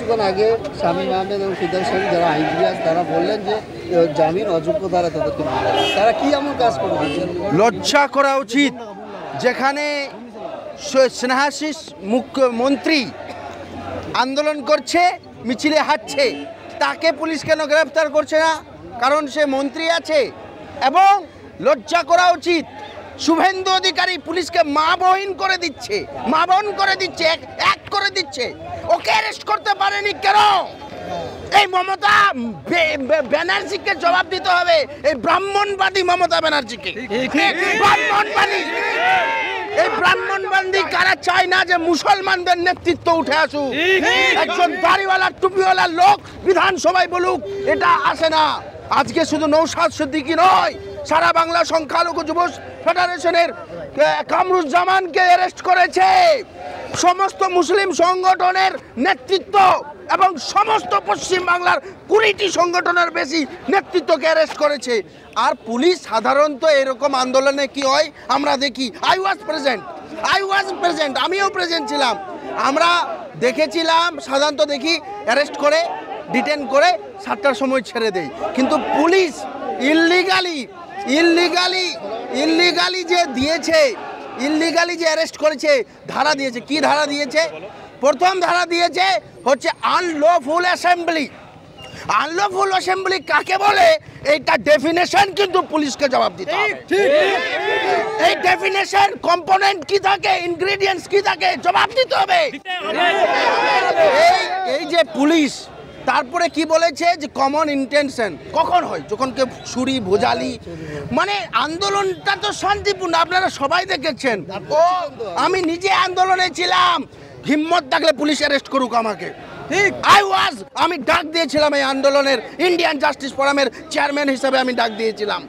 কিছুক্ষণ আগে শামীম আহমেদ এবং সিদ্ধার্থ স্বামী যারা আইনজীবী আছে তারা বললেন যে জামিন অযোগ্য দ্বারা তাদেরকে তারা কি এমন কাজ করবে? লজ্জা করা উচিত। যেখানে স্নেহাশিস মুখ্যমন্ত্রী আন্দোলন করছে, মিছিলে হাঁটছে, তাকে পুলিশ কেন গ্রেফতার করছে না? কারণ সে মন্ত্রী আছে। এবং লজ্জা করা উচিত, শুভেন্দু অধিকারী পুলিশকে মা বহিন করে দিচ্ছে, মা বোন করে দিচ্ছে, এক করে দিচ্ছে। ওকে অ্যারেস্ট করতে পারেনি কেন? এই মমতা ব্যানার্জিকে জবাব দিতে হবে, এই ব্রাহ্মণবাদী মমতা ব্যানার্জিকে। ব্রাহ্মণবাদী, এই ব্রাহ্মণবাদী কারা চায় না যে মুসলমানদের নেতৃত্ব উঠে আসুক? একজন দাড়িওয়ালা টুপিওয়ালা লোক বিধানসভায় বলুক, এটা আসে না। আজকে শুধু নৌশাদ সিদ্দিকী নয়, সারা বাংলা সংখ্যালঘু যুব ফেডারেশনের কামরুজ্জামানকে অ্যারেস্ট করেছে। সমস্ত মুসলিম সংগঠনের নেতৃত্ব এবং সমস্ত পশ্চিম বাংলার 20টি সংগঠনের বেশি নেতৃত্বকে অ্যারেস্ট করেছে। আর পুলিশ সাধারণত এরকম আন্দোলনে কি হয় আমরা দেখি। আই ওয়াজ প্রেজেন্ট, আমিও প্রেজেন্ট ছিলাম। আমরা দেখেছিলাম সাধারণত দেখি অ্যারেস্ট করে, ডিটেন করে 7টার সময় ছেড়ে দেয়। কিন্তু পুলিশ ইললিগালি যে দিয়েছে, ইললিগালি যে অ্যারেস্ট করেছে, ধারা দিয়েছে। কি ধারা দিয়েছে? প্রথম ধারা দিয়েছে হচ্ছে আনলফুল অ্যাসেম্বলি। আনলফুল অ্যাসেম্বলি কাকে বলে এইটা ডেফিনেশন কিন্তু পুলিশকে জবাব দিতে হবে। এই ডেফিনেশন, কম্পোনেন্ট কি থাকে, ইনগ্রেডিয়েন্টস কি থাকে, জবাব দিতে হবে। এই যে পুলিশ তারপরে কি বলেছে যে কমন ইন্টেনশন কখন হয়? যখন কেউ ছুরি ভোজালি, মানে আন্দোলনটা তো শান্তিপূর্ণ, আপনারা সবাই দেখেছেন। আমি নিজে আন্দোলনে ছিলাম, হিম্মত থাকলে পুলিশ অ্যারেস্ট করুক আমাকে। আমি ডাক দিয়েছিলাম এই আন্দোলনের, ইন্ডিয়ান জাস্টিস ফোরামের চেয়ারম্যান হিসেবে আমি ডাক দিয়েছিলাম।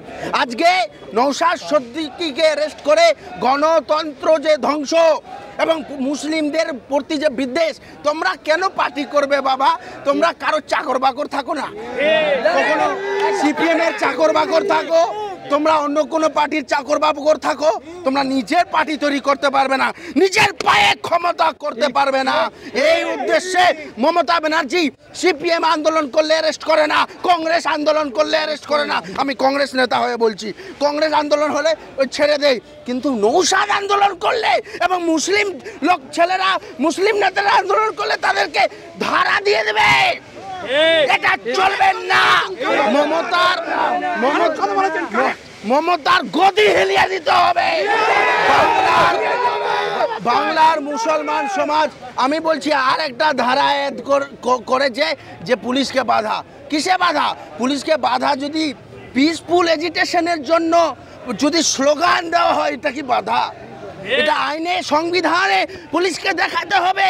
আজকে নওশাদ সিদ্দিকীকে অ্যারেস্ট করে গণতন্ত্র যে ধ্বংস এবং মুসলিমদের প্রতি যে বিদ্বেষ, তোমরা কেন পার্টি করবে বাবা? তোমরা কারো চাকর বাকর থাকো না, কখনো সিপিএম এর চাকর বাকর থাকো, তোমরা অন্য কোনো পার্টির চাকর বাকর থাকো, তোমরা নিজের পার্টি তৈরি করতে পারবে না, নিজের পায়ে ক্ষমতা করতে পারবে না। এই উদ্দেশ্যে মমতা ব্যানার্জি সিপিএম আন্দোলন করলে অ্যারেস্ট করে না, কংগ্রেস আন্দোলন করলে অ্যারেস্ট করে না। আমি কংগ্রেস নেতা হয়ে বলছি, কংগ্রেস আন্দোলন হলে ওই ছেড়ে দেয়, কিন্তু নওশাদ আন্দোলন করলে এবং মুসলিম লোক ছেলেরা, মুসলিম নেতারা আন্দোলন করলে তাদেরকে ধারা দিয়ে দেবে। এটা চলবে না। মমতার গদি হেলিয়ে দিতে হবে বাংলার মুসলমান সমাজ। আমি বলছি আর একটা ধারা এড করেছে যে পুলিশকে বাধা। কিসে বাধা? পুলিশকে বাধা যদি পিসফুল এজিটেশনের জন্য যদি স্লোগান দেওয়া হয়, এটা কি বাধা? এটা আইনে, সংবিধানে পুলিশকে দেখাতে হবে,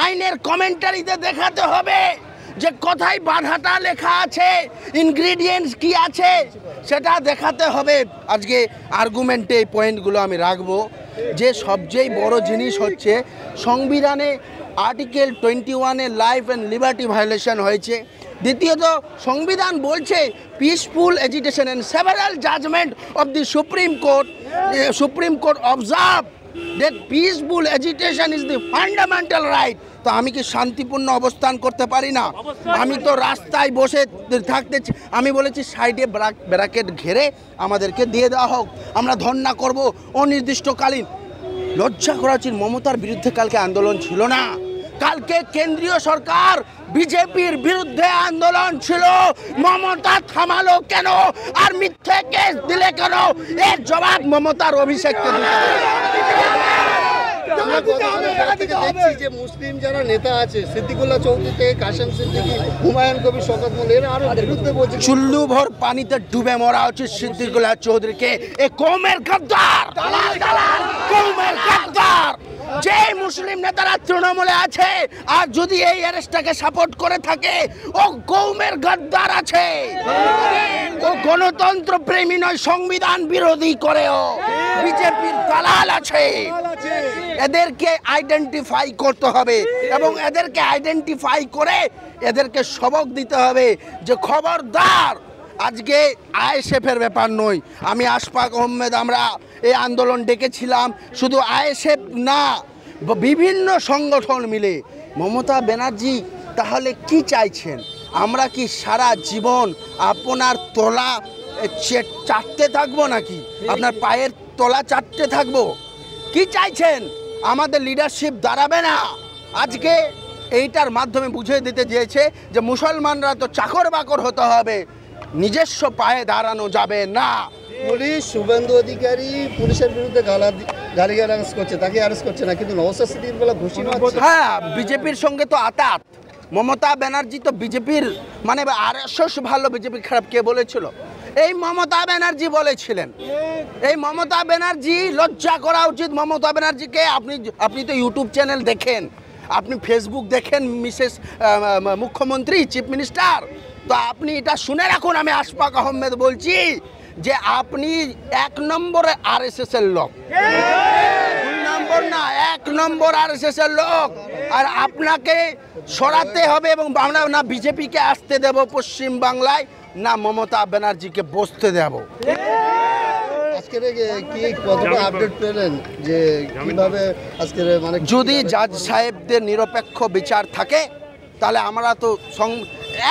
আইনের কমেন্টারিতে দেখাতে হবে যে কোথায় বাধাটা লেখা আছে, ইনগ্রিডিয়েন্টস কি আছে, সেটা দেখাতে হবে। আজকে আর্গুমেন্টে এই পয়েন্টগুলো আমি রাখবো যে সবচেয়ে বড় জিনিস হচ্ছে সংবিধানে আর্টিকেল 21-এ লাইফ অ্যান্ড লিবার্টি ভায়োলেশন হয়েছে। দ্বিতীয়ত সংবিধান বলছে peaceful agitation and several judgment of the supreme court observe that peaceful agitation is the fundamental right। তো আমি কি শান্তিপূর্ণ অবস্থান করতে পারি না? আমি তো রাস্তায় বসে থাকতে, আমি বলেছি সাইডে ব্র্যাকেট ঘেরে আমাদেরকে দিয়ে দেওয়া হোক, আমরা ধর্ণা করব অনির্দিষ্টকালীন। লজ্জা করা উচিত। মমতার বিরুদ্ধে কালকে আন্দোলন ছিল না, কালকে কেন্দ্রীয় সরকার বিজেপির বিরুদ্ধে আন্দোলন ছিল। মমতা থামালো কেন আর মিথ্যে কেস দিলে কেন? এর জবাব মমতার অভিষেককে দিতে হবে। যে মুসলিম যারা নেতা আছে, সিদ্দিকুল্লাহ চৌধুরী থেকে কাশেম সিদ্দিকী, হুমায়ুন কবির, শওকত মোল্লা, এরা আরো বিরুদ্ধে বলছে চুল্লু ভর পানিতে ডুবে মরা উচিত সিদ্দিকুল্লাহ চৌধুরীকে। এ কওমের গাদ্দার, কওমের গাদ্দার। যে মুসলিম নেতারা তৃণমূলে আছে আর যদি এই অ্যারেস্টটাকে সাপোর্ট করে থাকে, ও কওমের গাদ্দার আছে, ও গণতন্ত্র প্রেমী নয়, সংবিধান বিরোধী করে, ও বিজেপির দালাল আছে। এদেরকে আইডেন্টিফাই করতে হবে এবং এদেরকে আইডেন্টিফাই করে এদেরকে সবক দিতে হবে যে খবরদার। আজকে আইএসএফের ব্যাপার নয়, আমি আশফাক আহমেদ, আমরা এই আন্দোলন ডেকেছিলাম, শুধু আইএসএফ না, বিভিন্ন সংগঠন মিলে। মমতা ব্যানার্জি তাহলে কি চাইছেন? আমরা কি সারা জীবন আপনার তলা চাটতে থাকবো নাকি? আপনার পায়ের তলা চাটতে থাকবো? কি চাইছেন? আমাদের লিডারশিপ দাঁড়াবে না। আজকে এইটার মাধ্যমে বুঝিয়ে দিতে চেয়েছে যে মুসলমানরা তো চাকর বাকর হতে হবে, নিজস্ব পায়ে দাঁড়ানো যাবে না। পুলিশ শুভেন্দু অধিকারী পুলিশের বিরুদ্ধে গালিগালাজ করছে, তাকে অ্যারেস্ট করছে না, কিন্তু নওশাদ সিদ্দিকীর বেলা ঘুষি মারছে। হ্যাঁ, বিজেপির সঙ্গে তো আতাত। মমতা ব্যানার্জি তো বিজেপির মানে আরএসএস ভালো, বিজেপি খারাপ কে বলেছিল? এই মমতা ব্যানার্জি বলেছিলেন। এই মমতা ব্যানার্জি, লজ্জা করা উচিত মমতা ব্যানার্জিকে। আপনি তো ইউটিউব চ্যানেল দেখেন, আপনি ফেসবুক দেখেন, মিসেস মুখ্যমন্ত্রী, চিফ মিনিস্টার, তো আপনি এটা শুনে রাখুন। আমি আশফাক আহমেদ বলছি যে আপনি 1 নম্বরে আরএসএস এর লোক, 2 নম্বর না, 1 নম্বর আরএসএস এর লোক। আর আপনাকে সরাতে হবে এবং আমরা না বিজেপিকে আসতে দেব পশ্চিম বাংলায়, না মমতা ব্যানার্জিকে বসতে দেব। আজকের কি কতটা আপডেট পেলেন যে কিভাবে আজকের মানে যদি জাজ সাহেবদের নিরপেক্ষ বিচার থাকে তাহলে আমরা তো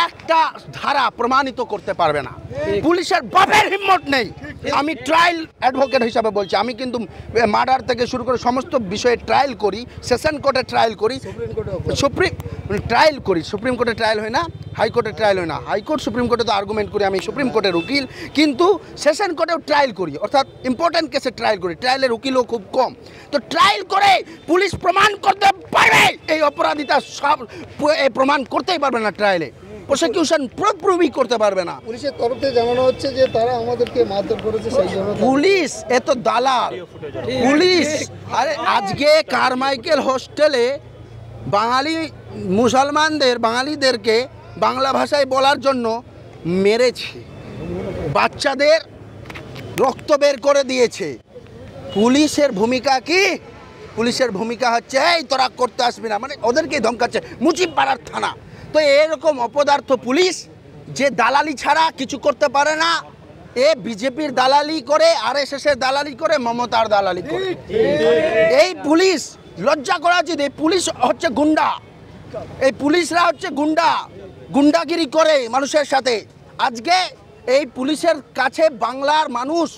একটা ধারা প্রমাণিত করতে পারবে না। পুলিশের বাপের হিম্মত নেই। আমি ট্রায়াল অ্যাডভোকেট হিসাবে বলছি, আমি কিন্তু মার্ডার থেকে শুরু করে সমস্ত বিষয়ে ট্রায়াল করি, সেশন কোর্টে ট্রায়াল করি, সুপ্রিম কোর্টে ট্রায়াল হয় না, হাইকোর্টে ট্রায়াল হয় না। হাইকোর্ট সুপ্রিম কোর্টে তো আর্গুমেন্ট করি, আমি সুপ্রিম কোর্টের উকিল, কিন্তু সেশন কোর্টেও ট্রায়াল করি, অর্থাৎ ইম্পর্টেন্ট কেসে ট্রায়াল করি। ট্রায়ালের উকিলও খুব কম। তো ট্রায়াল করে পুলিশ প্রমাণ করতে পারবে এই অপরাধীটা, সব প্রমাণ করতেই পারবে না ট্রায়ালে, প্রসিকিউশন প্রুভই করতে পারবে না। পুলিশের তরফ থেকে জানানো হচ্ছে যে তারা আমাদেরকে মারধর করেছে, সেই জন্য পুলিশ এত দালাল। পুলিশ আরে আজকে কারমাইকেল হোস্টেলে বাঙালিদেরকে বাংলা ভাষায় বলার জন্য মেরেছে, বাচ্চাদের রক্ত বের করে দিয়েছে। পুলিশের ভূমিকা কি? পুলিশের ভূমিকা হচ্ছে এই তোরা করতে আসবি না, মানে ওদেরকে ধমকাচ্ছে, মুচিপাড়ার থানা। তো এরকম অপদার্থ পুলিশ যে দালালি ছাড়া কিছু করতে পারে না, এ বিজেপির দালালি করে, আরএসএসের দালালি করে, মমতার দালালি করে। এই পুলিশ লজ্জা করা উচিত। এই পুলিশ হচ্ছে গুন্ডা, এই পুলিশরা হচ্ছে গুন্ডাগিরি করে মানুষের সাথে। আজকে এই পুলিশের কাছে বাংলার মানুষ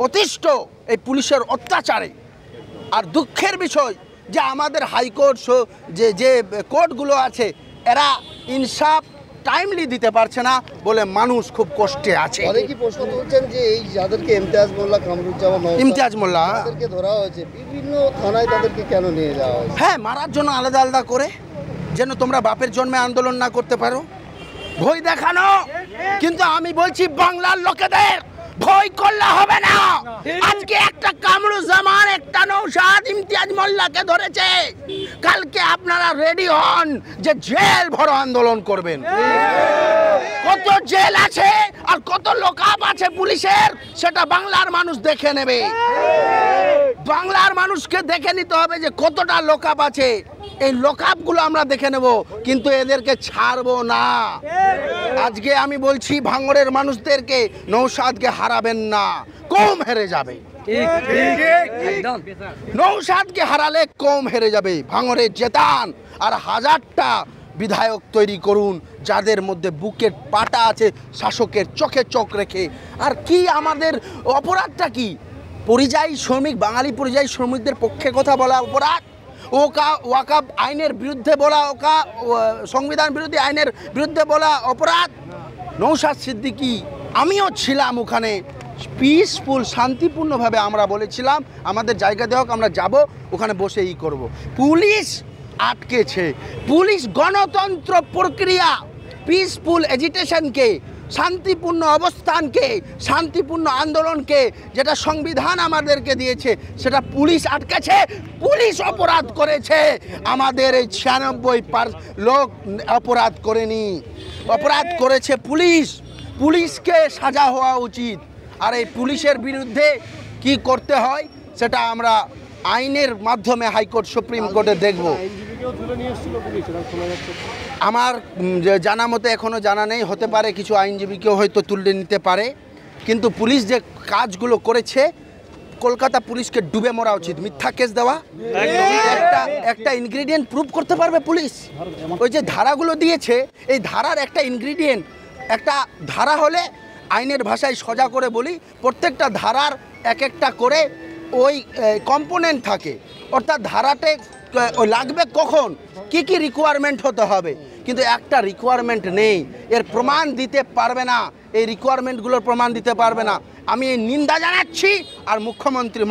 অতিষ্ঠ এই পুলিশের অত্যাচারে। আর দুঃখের বিষয় যে আমাদের হাইকোর্ট যে কোর্টগুলো আছে, এরা ইনসাফ টাইমলি দিতে পারছে না বলে মানুষ খুব কষ্টে আছে। অনেকে প্রশ্ন তুলছেন যে এই যাদেরকে ইমতিয়াজ মোল্লা, কামরুজ্জামান, ইমতিয়াজ মোল্লা তাদেরকে ধরা হয়েছে, বিভিন্ন থানায় তাদেরকে কেন নিয়ে যাওয়া হয়েছে? হ্যাঁ, মারার জন্য আলাদা আলাদা করে, যেন তোমরা বাপের জন্মে আন্দোলন না করতে পারো, ভয় দেখানো। কিন্তু আমি বলছি বাংলার লোকেদের ভয় করলে হবে না। আজকে একটা কামরুজ্জামান, একটা নওশাদ, ইমতিয়াজ মোল্লাকে ধরেছে, কালকে আপনারা রেডি হন যে জেল ভরো আন্দোলন করবেন। কত জেল আছে আর কত লোকআপ আছে পুলিশের, সেটা বাংলার মানুষ দেখে নেবে। বাংলার মানুষকে দেখে নিতে হবে যে কতটা লোকআপ আছে। এই লোকআপগুলো আমরা দেখে নেব, কিন্তু এদেরকে ছাড়বো না। আজকে আমি বলছি ভাঙড়ের মানুষদেরকে, নওশাদকে হারাবেন না, কম হেরে যাবে। নওশাদকে হারালে কম হেরে যাবে। ভাঙড়ে জেতান আর 1000টা বিধায়ক তৈরি করুন যাদের মধ্যে বুকের পাটা আছে, শাসকের চোখে চোখ রেখে। আর কি আমাদের অপরাধটা কি? পরিযায়ী শ্রমিক, বাঙালি পরিযায়ী শ্রমিকদের পক্ষে কথা বলা অপরাধ, ওয়াকাব আইনের বিরুদ্ধে বলা, সংবিধান বিরোধী আইনের বিরুদ্ধে বলা অপরাধ। নওশাদ সিদ্দিকী, আমিও ছিলাম ওখানে, পিসফুল শান্তিপূর্ণভাবে আমরা বলেছিলাম আমাদের জায়গা দেওয়া হোক, আমরা যাব, ওখানে বসে করব। পুলিশ আটকেছে। পুলিশ গণতন্ত্র প্রক্রিয়া, পিসফুল এজিটেশনকে, শান্তিপূর্ণ অবস্থানকে, শান্তিপূর্ণ আন্দোলনকে, যেটা সংবিধান আমাদেরকে দিয়েছে, সেটা পুলিশ আটকেছে। পুলিশ অপরাধ করেছে। আমাদের এই 96 লোক অপরাধ করেনি, অপরাধ করেছে পুলিশ। পুলিশকে সাজা হওয়া উচিত। আর এই পুলিশের বিরুদ্ধে কি করতে হয় সেটা আমরা আইনের মাধ্যমে হাইকোর্ট, সুপ্রিম কোর্টে দেখব। আমার জানা মতে এখনও জানা নেই, হতে পারে কিছু আইনজীবীকেও হয়তো তুলে নিতে পারে। কিন্তু পুলিশ যে কাজগুলো করেছে, কলকাতা পুলিশকে ডুবে মরা উচিত। মিথ্যা কেস দেওয়া, একটা ইনগ্রিডিয়েন্ট প্রুভ করতে পারবে পুলিশ? ওই যে ধারাগুলো দিয়েছে, এই ধারার একটা ইনগ্রিডিয়েন্ট, একটা ধারা হলে আইনের ভাষায় সোজা করে বলি, প্রত্যেকটা ধারার এক একটা করে ওই কম্পোনেন্ট থাকে, অর্থাৎ ধারাতে লাগবে কখন, কি কি রিকোয়ারমেন্ট হতে হবে, কিন্তু একটা রিকোয়ারমেন্ট নেই, এর প্রমাণ দিতে পারবে না, এই রিকোয়ারমেন্টগুলোর প্রমাণ দিতে পারবে না। আমি এই নিন্দা জানাচ্ছি। আর মুখ্যমন্ত্রী